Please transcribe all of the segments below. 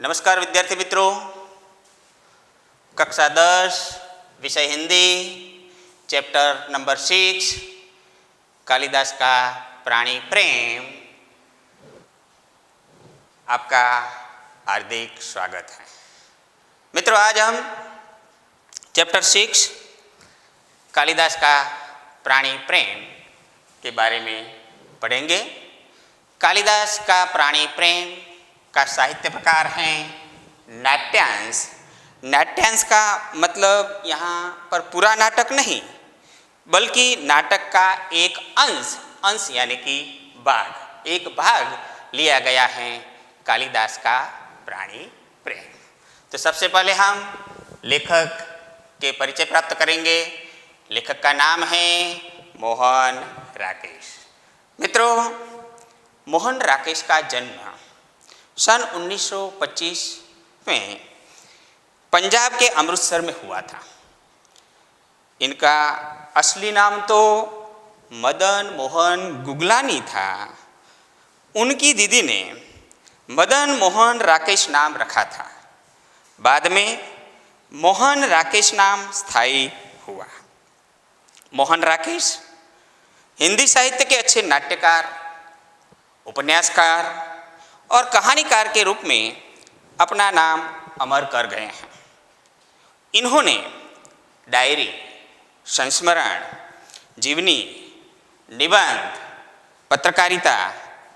नमस्कार विद्यार्थी मित्रों, कक्षा 10 विषय हिंदी, चैप्टर नंबर 6 कालिदास का प्राणी प्रेम, आपका हार्दिक स्वागत है। मित्रों, आज हम चैप्टर 6 कालिदास का प्राणी प्रेम के बारे में पढ़ेंगे। कालिदास का प्राणी प्रेम का साहित्य प्रकार है नाट्यांश। नाट्यांश का मतलब यहाँ पर पूरा नाटक नहीं, बल्कि नाटक का एक अंश यानी कि एक भाग लिया गया है कालिदास का प्राणी प्रेम। तो सबसे पहले हम लेखक के परिचय प्राप्त करेंगे। लेखक का नाम है मोहन राकेश। मित्रों, मोहन राकेश का जन्म सन 1925 में पंजाब के अमृतसर में हुआ था। इनका असली नाम तो मदन मोहन गुगलानी था। उनकी दीदी ने मदन मोहन राकेश नाम रखा था। बाद में मोहन राकेश नाम स्थायी हुआ। मोहन राकेश हिंदी साहित्य के अच्छे नाट्यकार, उपन्यासकार और कहानीकार के रूप में अपना नाम अमर कर गए हैं। इन्होंने डायरी, संस्मरण, जीवनी, निबंध, पत्रकारिता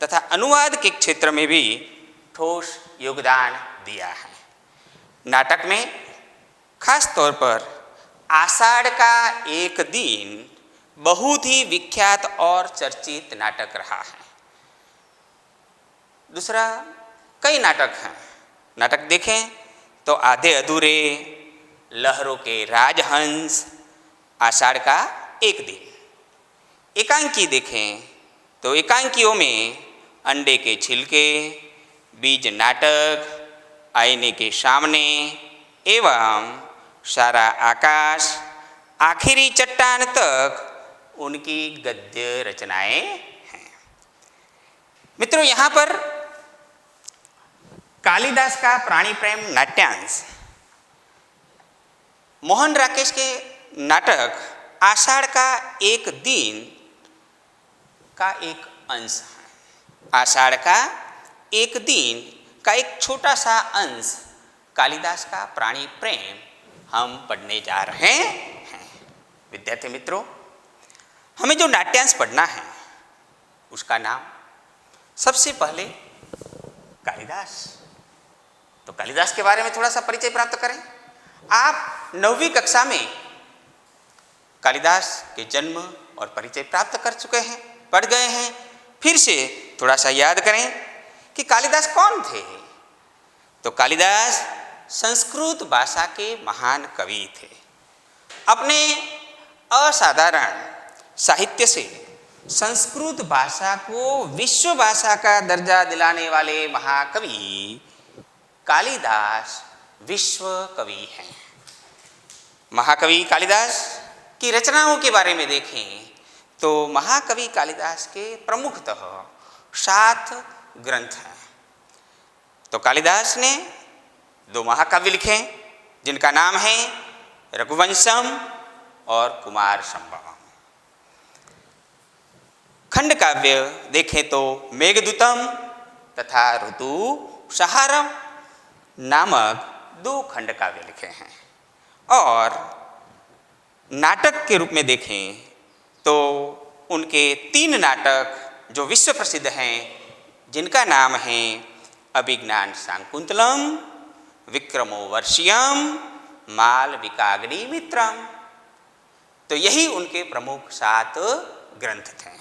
तथा अनुवाद के क्षेत्र में भी ठोस योगदान दिया है। नाटक में खास तौर पर आषाढ़ का एक दिन बहुत ही विख्यात और चर्चित नाटक रहा है। दूसरा, कई नाटक हैं। नाटक देखें तो आधे अधूरे, लहरों के राजहंस, आषाढ़ का एक दिन। एकांकी देखें तो एकांकियों में अंडे के छिलके, बीज नाटक, आईने के सामने एवं सारा आकाश, आखिरी चट्टान तक उनकी गद्य रचनाएं हैं। मित्रों, यहाँ पर कालिदास का प्राणी प्रेम नाट्यांश मोहन राकेश के नाटक आषाढ़ का एक दिन का एक अंश है। आषाढ़ का एक दिन का एक छोटा सा अंश कालिदास का प्राणी प्रेम हम पढ़ने जा रहे हैं। विद्यार्थी मित्रों, हमें जो नाट्यांश पढ़ना है उसका नाम सबसे पहले कालिदास। तो कालिदास के बारे में थोड़ा सा परिचय प्राप्त करें। आप 9वीं कक्षा में कालिदास के जन्म और परिचय प्राप्त कर चुके हैं, पढ़ गए हैं। फिर से थोड़ा सा याद करें कि कालिदास कौन थे। तो कालिदास संस्कृत भाषा के महान कवि थे। अपने असाधारण साहित्य से संस्कृत भाषा को विश्व भाषा का दर्जा दिलाने वाले महाकवि कालिदास विश्व कवि हैं। महाकवि कालिदास की रचनाओं के बारे में देखें तो महाकवि कालिदास के प्रमुखतः 7 ग्रंथ हैं। तो कालिदास ने 2 महाकाव्य लिखे जिनका नाम है रघुवंशम और कुमार संभवम। खंड काव्य देखें तो मेघदूतम तथा ऋतु सहारम नामक 2 खंड काव्य लिखे हैं। और नाटक के रूप में देखें तो उनके 3 नाटक जो विश्व प्रसिद्ध हैं, जिनका नाम है अभिज्ञान शाकुंतलम, विक्रमोर्वशीयम, मालविकाग्नि मित्रम। तो यही उनके प्रमुख 7 ग्रंथ थे।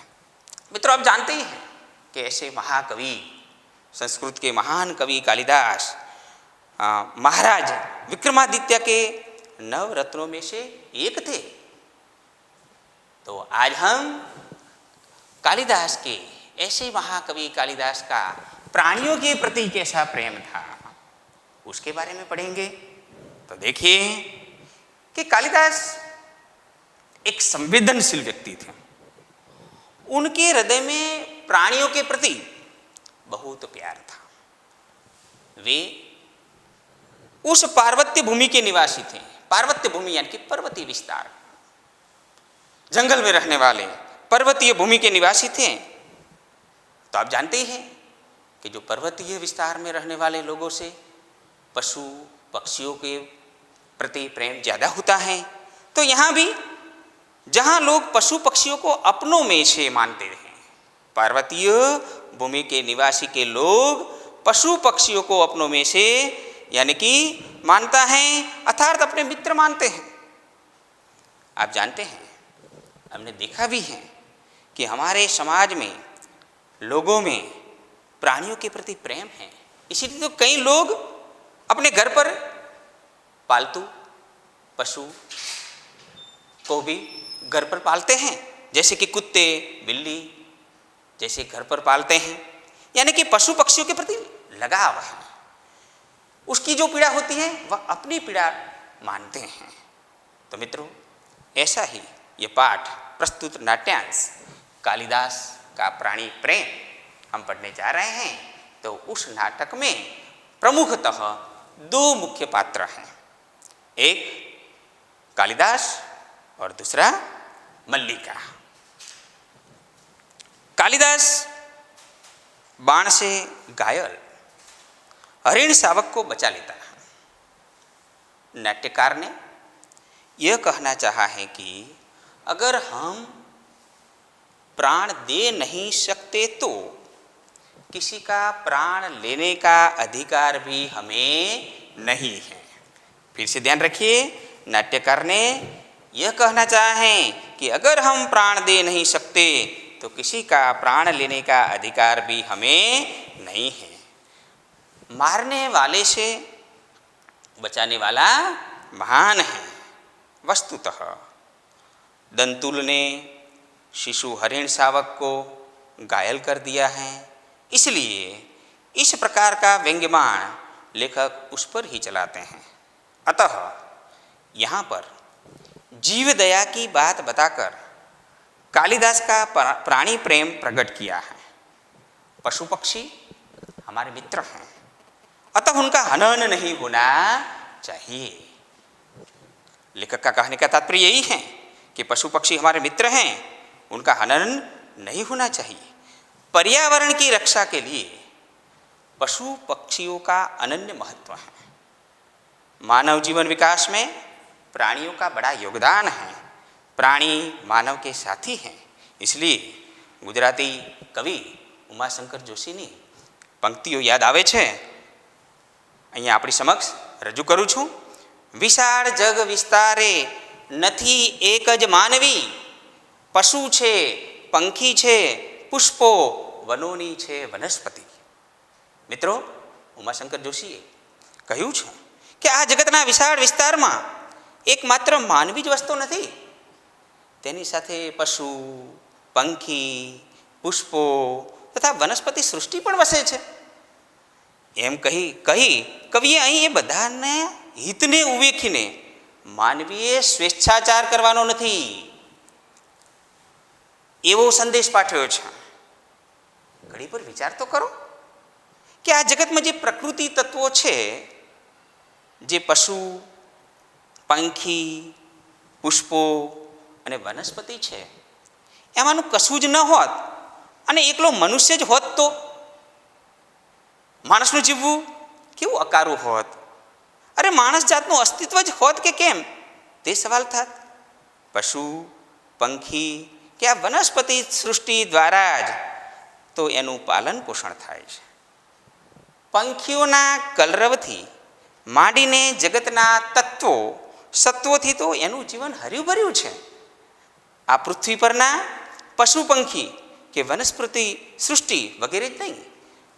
मित्रों, आप जानते ही हैं कि ऐसे महाकवि, संस्कृत के महान कवि कालिदास महाराज विक्रमादित्य के 9 रत्नों में से एक थे। तो आज हम कालिदास के, ऐसे महाकवि कालिदास का प्राणियों के प्रति कैसा प्रेम था उसके बारे में पढ़ेंगे। तो देखिए कि कालिदास एक संवेदनशील व्यक्ति थे। उनके हृदय में प्राणियों के प्रति बहुत प्यार था। वे उस पार्वत्य भूमि के निवासी थे। पार्वत्य भूमि यानी कि पर्वतीय विस्तार, जंगल में रहने वाले पर्वतीय भूमि के निवासी थे। तो आप जानते ही हैं कि जो पर्वतीय विस्तार में रहने वाले लोगों से पशु पक्षियों के प्रति प्रेम ज़्यादा होता है। तो यहाँ भी जहाँ लोग पशु पक्षियों को अपनों में से मानते हैं, पार्वतीय भूमि के निवासी के लोग पशु पक्षियों को अपनों में से यानी कि मानता है, अर्थात अपने मित्र मानते हैं। आप जानते हैं, हमने देखा भी है कि हमारे समाज में लोगों में प्राणियों के प्रति प्रेम है। इसीलिए तो कई लोग अपने घर पर पालतू पशु को भी घर पर पालते हैं, जैसे कि कुत्ते बिल्ली जैसे घर पर पालते हैं। यानी कि पशु पक्षियों के प्रति लगाव है, उसकी जो पीड़ा होती है वह अपनी पीड़ा मानते हैं। तो मित्रों, ऐसा ही ये पाठ प्रस्तुत नाट्यांश कालिदास का प्राणी प्रेम हम पढ़ने जा रहे हैं। तो उस नाटक में प्रमुखतः दो मुख्य पात्र हैं, एक कालिदास और दूसरा मल्लिका। कालिदास बाण से घायल हरिण शावक को बचा लेता है। नाट्यकार ने यह कहना चाहा है कि अगर हम प्राण दे नहीं सकते तो किसी का प्राण लेने का अधिकार भी हमें नहीं है। फिर से ध्यान रखिए, नाट्यकार ने यह कहना चाहा है कि अगर हम प्राण दे नहीं सकते तो किसी का प्राण लेने का अधिकार भी हमें नहीं है। मारने वाले से बचाने वाला महान है। वस्तुतः दंतुल ने शिशु हरिण शावक को घायल कर दिया है, इसलिए इस प्रकार का व्यंग्यबाण लेखक उस पर ही चलाते हैं। अतः यहाँ पर जीव दया की बात बताकर कालिदास का प्राणी प्रेम प्रकट किया है। पशु पक्षी हमारे मित्र हैं, अतः उनका हनन नहीं होना चाहिए। लेखक का कहने का तात्पर्य यही है कि पशु पक्षी हमारे मित्र हैं, उनका हनन नहीं होना चाहिए। पर्यावरण की रक्षा के लिए पशु पक्षियों का अनन्य महत्व है। मानव जीवन विकास में प्राणियों का बड़ा योगदान है। प्राणी मानव के साथी हैं। इसलिए गुजराती कवि उमाशंकर जोशीની પંક્તિઓ યાદ આવે છે, અહીંયા આપણી સમક્ષ રજૂ કરું છું। વિશાળ જગ વિસ્તારે નથી એક જ માનવી, પશુ છે પંખી છે પુષ્પો વનોની છે વનસ્પતિ। મિત્રો, ઉમાશંકર જોશીએ કહ્યું છે કે આ જગતના વિશાળ વિસ્તારમાં એકમાત્ર માનવી જ વસતો નથી, તેની સાથે પશુ પંખી પુષ્પો તથા વનસ્પતિ સૃષ્ટિ પણ વસે છે। એમ કહી કવિએ અહીં એ બધાને હિતને ઉવેખીને માનવીએ સ્વેચ્છાચાર કરવાનો નથી એવો સંદેશ પાઠવ્યો છે। ઘડી પર વિચાર તો કરો કે આ જગતમાં જે પ્રકૃતિ તત્વો છે, જે પશુ પંખી પુષ્પો અને વનસ્પતિ છે, એમાંનું કશું જ ન હોત અને એકલો મનુષ્ય જ હોત તો માણસનું જીવવું કેવું અકારું હોત। અરે માણસ જાતનું અસ્તિત્વ જ હોત કે કેમ તે સવાલ થાત। પશુ પંખી કે આ વનસ્પતિ સૃષ્ટિ દ્વારા જ તો એનું પાલન પોષણ થાય છે। પંખીઓના કલરવથી માંડીને જગતના તત્વો સત્વોથી તો એનું જીવન હર્યું ભર્યું છે। આ પૃથ્વી પરના પશુ પંખી કે વનસ્પતિ સૃષ્ટિ વગેરે જ નહીં,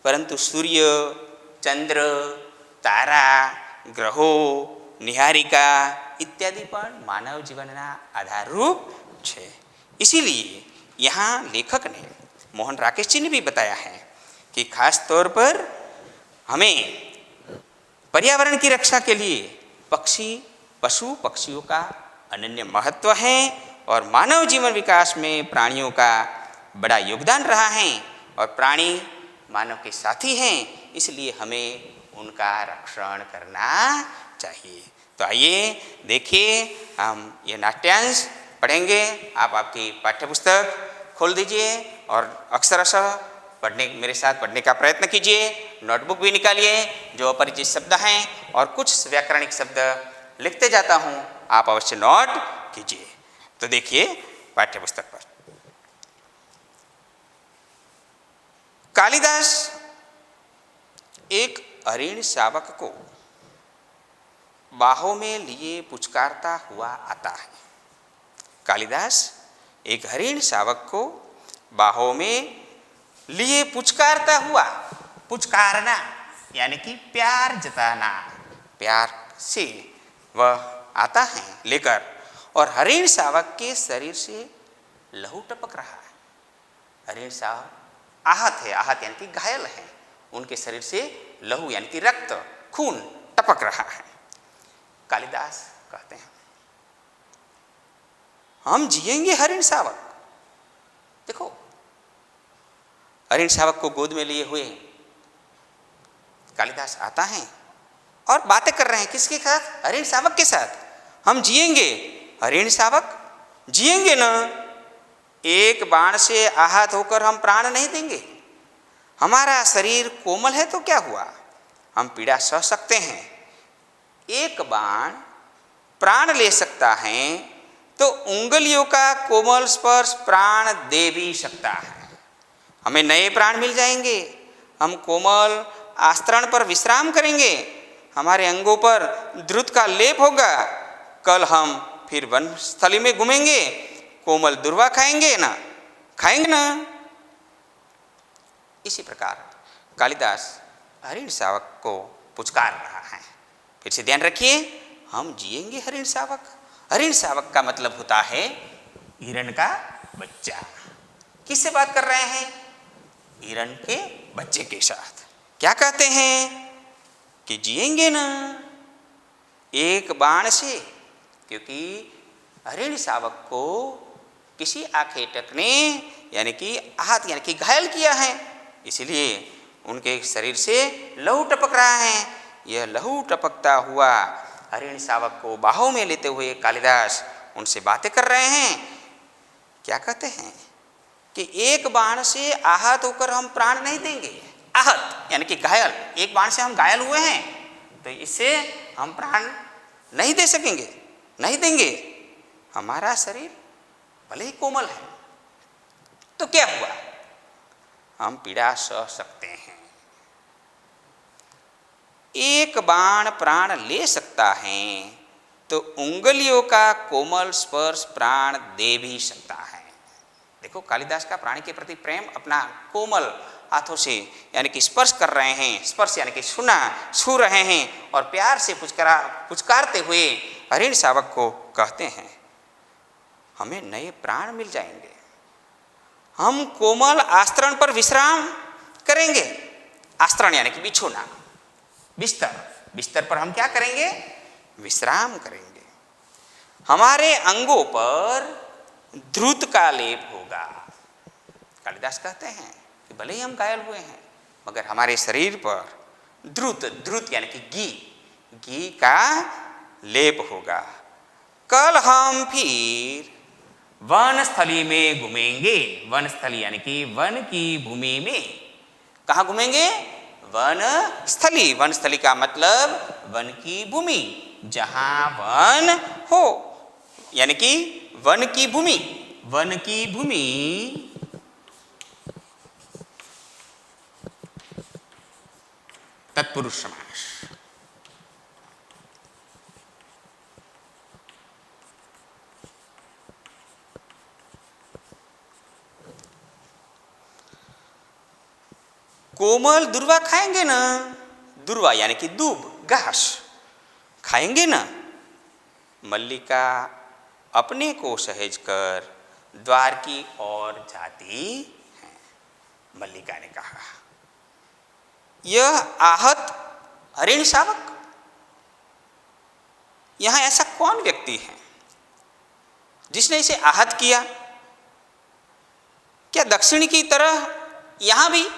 પરંતુ સૂર્ય ચંદ્ર તારા ગ્રહો નિહારિકા इत्यादि પણ માનવ જીવનના આધારરૂપ છે। इसीलिए यहाँ लेखक ने मोहन राकेश जी ने भी बताया है कि खास तौर पर हमें पर्यावरण की रक्षा के लिए पक्षी पशु पक्षियों का अनन्य महत्व है और मानव जीवन विकास में प्राणियों का बड़ा योगदान रहा है और प्राणी मानव के साथी हैं, इसलिए हमें उनका रक्षण करना चाहिए। तो आइए देखिए, हम ये नाट्यांश पढ़ेंगे। आप आपकी पाठ्यपुस्तक खोल दीजिए और अक्षरशः मेरे साथ पढ़ने का प्रयत्न कीजिए। नोटबुक भी निकालिए। जो अपरिचित शब्द हैं और कुछ व्याकरणिक शब्द लिखते जाता हूँ, आप अवश्य नोट कीजिए। तो देखिए पाठ्यपुस्तक पर, कालिदास एक हरिण शावक को बाहों में लिए पुचकारता हुआ आता है। कालिदास एक हरिण शावक को बाहों में लिए पुचकारता हुआ, पुचकारना यानी कि प्यार जताना, प्यार से वह आता है लेकर, और हरिण शावक के शरीर से लहू टपक रहा है। हरिण शावक आहत है, आहत यानी कि घायल है, उनके शरीर से लहू यानी कि रक्त, खून टपक रहा है। कालिदास कहते हैं, हम जिएंगे हरिण शावक। देखो, हरिण शावक को गोद में लिए हुए कालिदास आता है और बातें कर रहे हैं। किसके साथ? हरिण शावक के साथ। हम जिएंगे, हरिण शावक जिएंगे ना, एक बाण से आहत होकर हम प्राण नहीं देंगे। हमारा शरीर कोमल है तो क्या हुआ, हम पीड़ा सह सकते हैं। एक बाण प्राण ले सकता है तो उंगलियों का कोमल स्पर्श प्राण दे भी सकता है। हमें नए प्राण मिल जाएंगे। हम कोमल आस्तरण पर विश्राम करेंगे, हमारे अंगों पर द्रुत का लेप होगा। कल हम फिर वन स्थली में घूमेंगे, कोमल दुर्वा खाएंगे ना। इसी प्रकार कालिदास हरिण शावक को पुचकार रहा है। फिर से ध्यान रखिए, हम जिएंगे हरिण शावक। हरिण शावक का मतलब होता है हिरण का बच्चा। किससे बात कर रहे हैं? हिरण के बच्चे के साथ। क्या कहते हैं कि जिएंगे ना एक बाण से, क्योंकि हरिण शावक को किसी आखेटक ने यानी कि आहत यानी कि घायल किया है, इसलिए उनके शरीर से लहू टपक रहा है। यह लहू टपकता हुआ हरिण शावक को बाहों में लेते हुए कालिदास उनसे बातें कर रहे हैं। क्या कहते हैं कि एक बाण से आहत होकर हम प्राण नहीं देंगे। आहत यानी कि घायल, एक बाण से हम घायल हुए हैं तो इससे हम प्राण नहीं दे सकेंगे, नहीं देंगे। हमारा शरीर भले ही कोमल है तो क्या हुआ, हम पीड़ा सह सकते हैं। एक बाण प्राण ले सकता है तो उंगलियों का कोमल स्पर्श प्राण दे भी सकता है। देखो, कालिदास का प्राणी के प्रति प्रेम अपना कोमल हाथों से यानी कि स्पर्श कर रहे हैं, स्पर्श यानी कि छू रहे हैं, और प्यार से पुचकारते हुए हरिण शावक को कहते हैं, हमें नए प्राण मिल जाएंगे। हम कोमल आस्तरण पर विश्राम करेंगे। आस्तरण यानी कि बिछोना, बिस्तर पर हम क्या करेंगे? विश्राम करेंगे। हमारे अंगों पर द्रुत का लेप होगा। कालिदास कहते हैं कि भले ही हम घायल हुए हैं मगर हमारे शरीर पर द्रुत यानी कि घी का लेप होगा। कल हम फिर वन स्थली में घूमेंगे। वन स्थली यानी कि वन की भूमि में। कहाँ घूमेंगे? वन स्थली। वन स्थली का मतलब वन की भूमि, जहाँ वन हो, यानी कि वन की भूमि। वन की भूमि तत्पुरुष समास। कोमल दुर्वा खाएंगे ना, दुर्वा यानी कि दूब, घास खाएंगे ना। मल्लिका अपने को सहेज कर द्वार की ओर जाती है। मल्लिका ने कहा, यह आहत हरिण शावक, यहां ऐसा कौन व्यक्ति है जिसने इसे आहत किया? क्या दक्षिण की तरह यहां भी?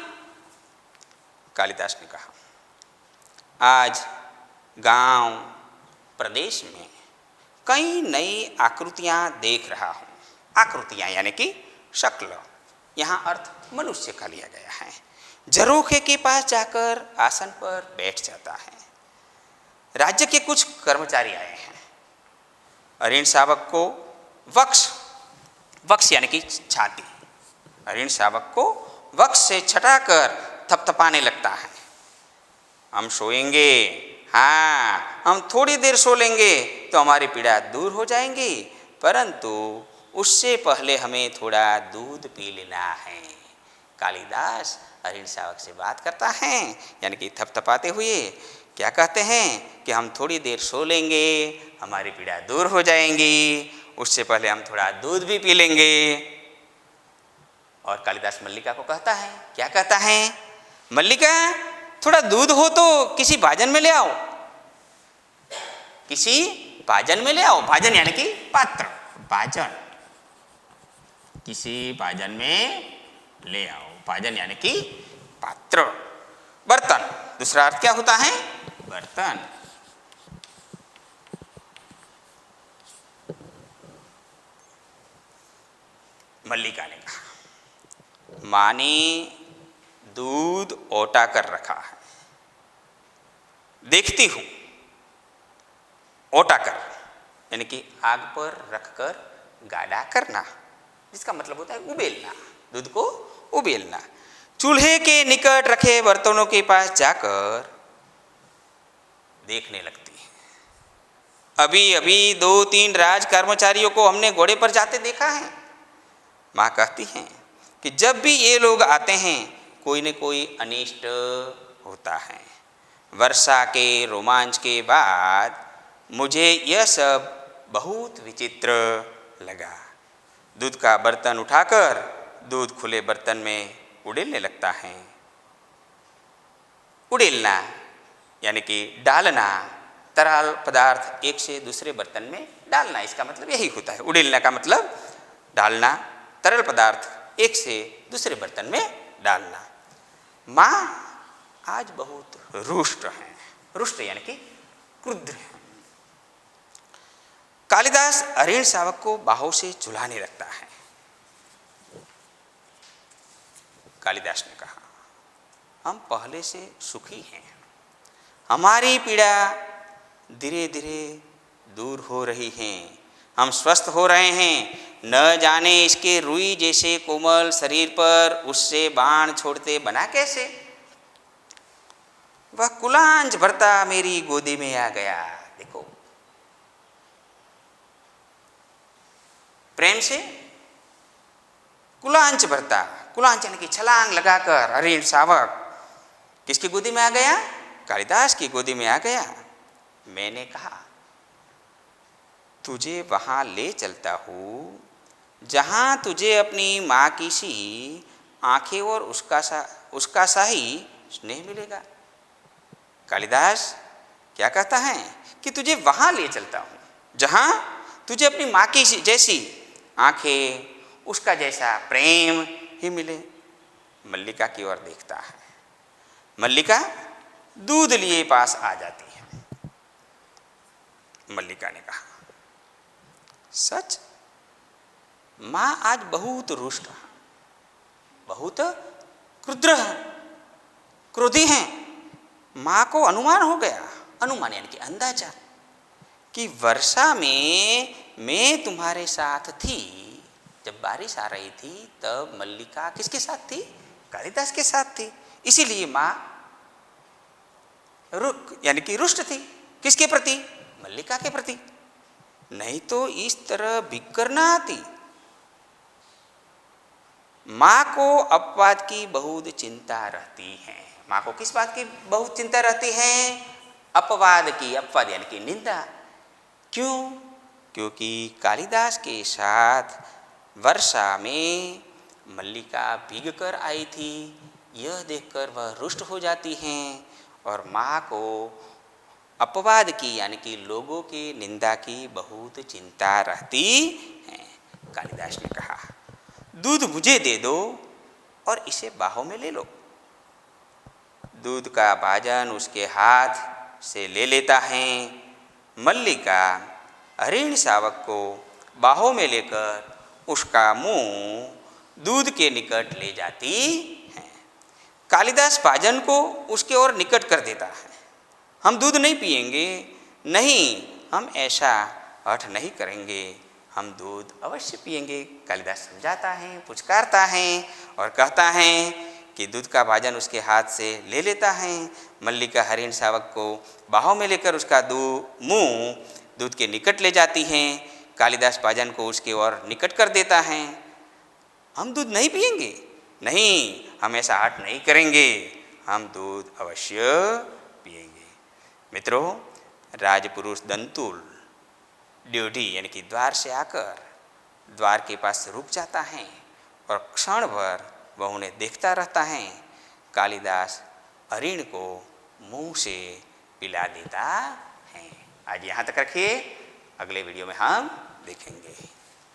कालिदास ने कहा, आज गांव प्रदेश में कई नई आकृतियां देख रहा हूँ। आकृतियां यानी कि शक्ल, यहाँ अर्थ मनुष्य का लिया गया है। झरोखे के पास जाकर आसन पर बैठ जाता है। राज्य के कुछ कर्मचारी आए हैं। अरिण शावक को वक्ष यानी कि छाती, अरिण शावक को वक्ष से छटाकर थपथपाने लगता है। हम सोएंगे, हाँ हम थोड़ी देर सो लेंगे तो हमारी पीड़ा दूर हो जाएंगी, परंतु उससे पहले हमें थोड़ा दूध पी लेना है। कालिदास अरिण शावक से बात करता है, यानी कि थपथपाते हुए क्या कहते हैं कि हम थोड़ी देर सो लेंगे, हमारी पीड़ा दूर हो जाएंगी, उससे पहले हम थोड़ा दूध भी पी लेंगे। और कालिदास मल्लिका को कहता है, क्या कहता है, मल्लिका थोड़ा दूध हो तो किसी भाजन में ले आओ, किसी भाजन में ले आओ। भाजन यानी कि पात्र, भाजन, किसी भाजन में ले आओ। भाजन यानी कि पात्र, बर्तन। दूसरा अर्थ क्या होता है, बर्तन। मल्लिका ने कहा, माँ ने दूध ओटा कर रखा है, देखती हूं। ओटा कर यानी कि आग पर रखकर गाढ़ा करना, जिसका मतलब होता है उबेलना, दूध को उबेलना। चूल्हे के निकट रखे बर्तनों के पास जाकर देखने लगती है। अभी अभी 2-3 राज कर्मचारियों को हमने घोड़े पर जाते देखा है। माँ कहती हैं कि जब भी ये लोग आते हैं कोई न कोई अनिष्ट होता है। वर्षा के रोमांच के बाद मुझे यह सब बहुत विचित्र लगा। दूध का बर्तन उठाकर दूध खुले बर्तन में उड़ेलने लगता है। उड़ेलना यानी कि डालना, तरल पदार्थ एक से दूसरे बर्तन में डालना, इसका मतलब यही होता है। उड़ेलना का मतलब डालना, तरल पदार्थ एक से दूसरे बर्तन में डालना। माँ आज बहुत रुष्ट हैं। रुष्ट यानी कि क्रुद्ध हैं। कालिदास अरिण शावक को बाहों से झुलाने लगता है। कालिदास ने कहा, हम पहले से सुखी हैं, हमारी पीड़ा धीरे धीरे दूर हो रही है, हम स्वस्थ हो रहे हैं। न जाने इसके रुई जैसे कोमल शरीर पर उससे बाण छोड़ते बना कैसे। वह कुलांच भरता मेरी गोदी में आ गया। देखो, प्रेम से कुलांच भरता, कुलांच यानी कि छलांग लगाकर अरिण शावक किसकी गोदी में आ गया, कालिदास की गोदी में आ गया। मैंने कहा, तुझे वहां ले चलता हूँ जहां तुझे अपनी माँ की सी आंखें और उसका सा ही स्नेह मिलेगा। कालिदास क्या कहता है कि तुझे वहां ले चलता हूँ जहां तुझे अपनी माँ की जैसी आंखें, उसका जैसा प्रेम ही मिले। मल्लिका की ओर देखता है। मल्लिका दूध लिए पास आ जाती है। मल्लिका ने कहा, सच माँ आज बहुत रुष्ट है, बहुत क्रुद्ध है, क्रोधी हैं। माँ को अनुमान हो गया, अनुमान यानी कि अंदाजा, कि वर्षा में मैं तुम्हारे साथ थी। जब बारिश आ रही थी तब मल्लिका किसके साथ थी, कालिदास के साथ थी। इसीलिए माँ यानी कि रुष्ट थी। किसके प्रति, मल्लिका के प्रति। नहीं तो इस तरह बिक ना आती। माँ को अपवाद की बहुत चिंता रहती है। माँ को किस बात की बहुत चिंता रहती है, अपवाद की। अपवाद यानी कि निंदा। क्यों, क्योंकि कालिदास के साथ वर्षा में मल्लिका भीग कर आई थी। यह देखकर वह रुष्ट हो जाती हैं और माँ को अपवाद की यानी कि लोगों की निंदा की बहुत चिंता रहती है। कालिदास ने कहा, दूध मुझे दे दो और इसे बाहों में ले लो। दूध का भाजन उसके हाथ से ले लेता है। मल्लिका हरिण शावक को बाहों में लेकर उसका मुंह दूध के निकट ले जाती है। कालिदास भाजन को उसके ओर निकट कर देता है। हम दूध नहीं पिएंगे, नहीं, हम ऐसा हठ नहीं करेंगे, हम दूध अवश्य पिएंगे। कालिदास समझाता है, पुचकारता है और कहता है कि दूध का भाजन उसके हाथ से ले लेता है। मल्लिका हरिण शावक को बाहों में लेकर उसका मुंह दूध के निकट ले जाती है। कालिदास भाजन को उसके ओर निकट कर देता है। हम दूध नहीं पिएंगे, नहीं, हम ऐसा हठ नहीं करेंगे, हम दूध अवश्य पिएंगे। मित्रों, राजपुरुष दंतुल ड्योढ़ी यानी कि द्वार से आकर द्वार के पास रुक जाता है और क्षण भर वह उन्हें देखता रहता है। कालिदास हरिण को मुंह से पिला देता है। आज यहाँ तक रखिए, अगले वीडियो में हम देखेंगे।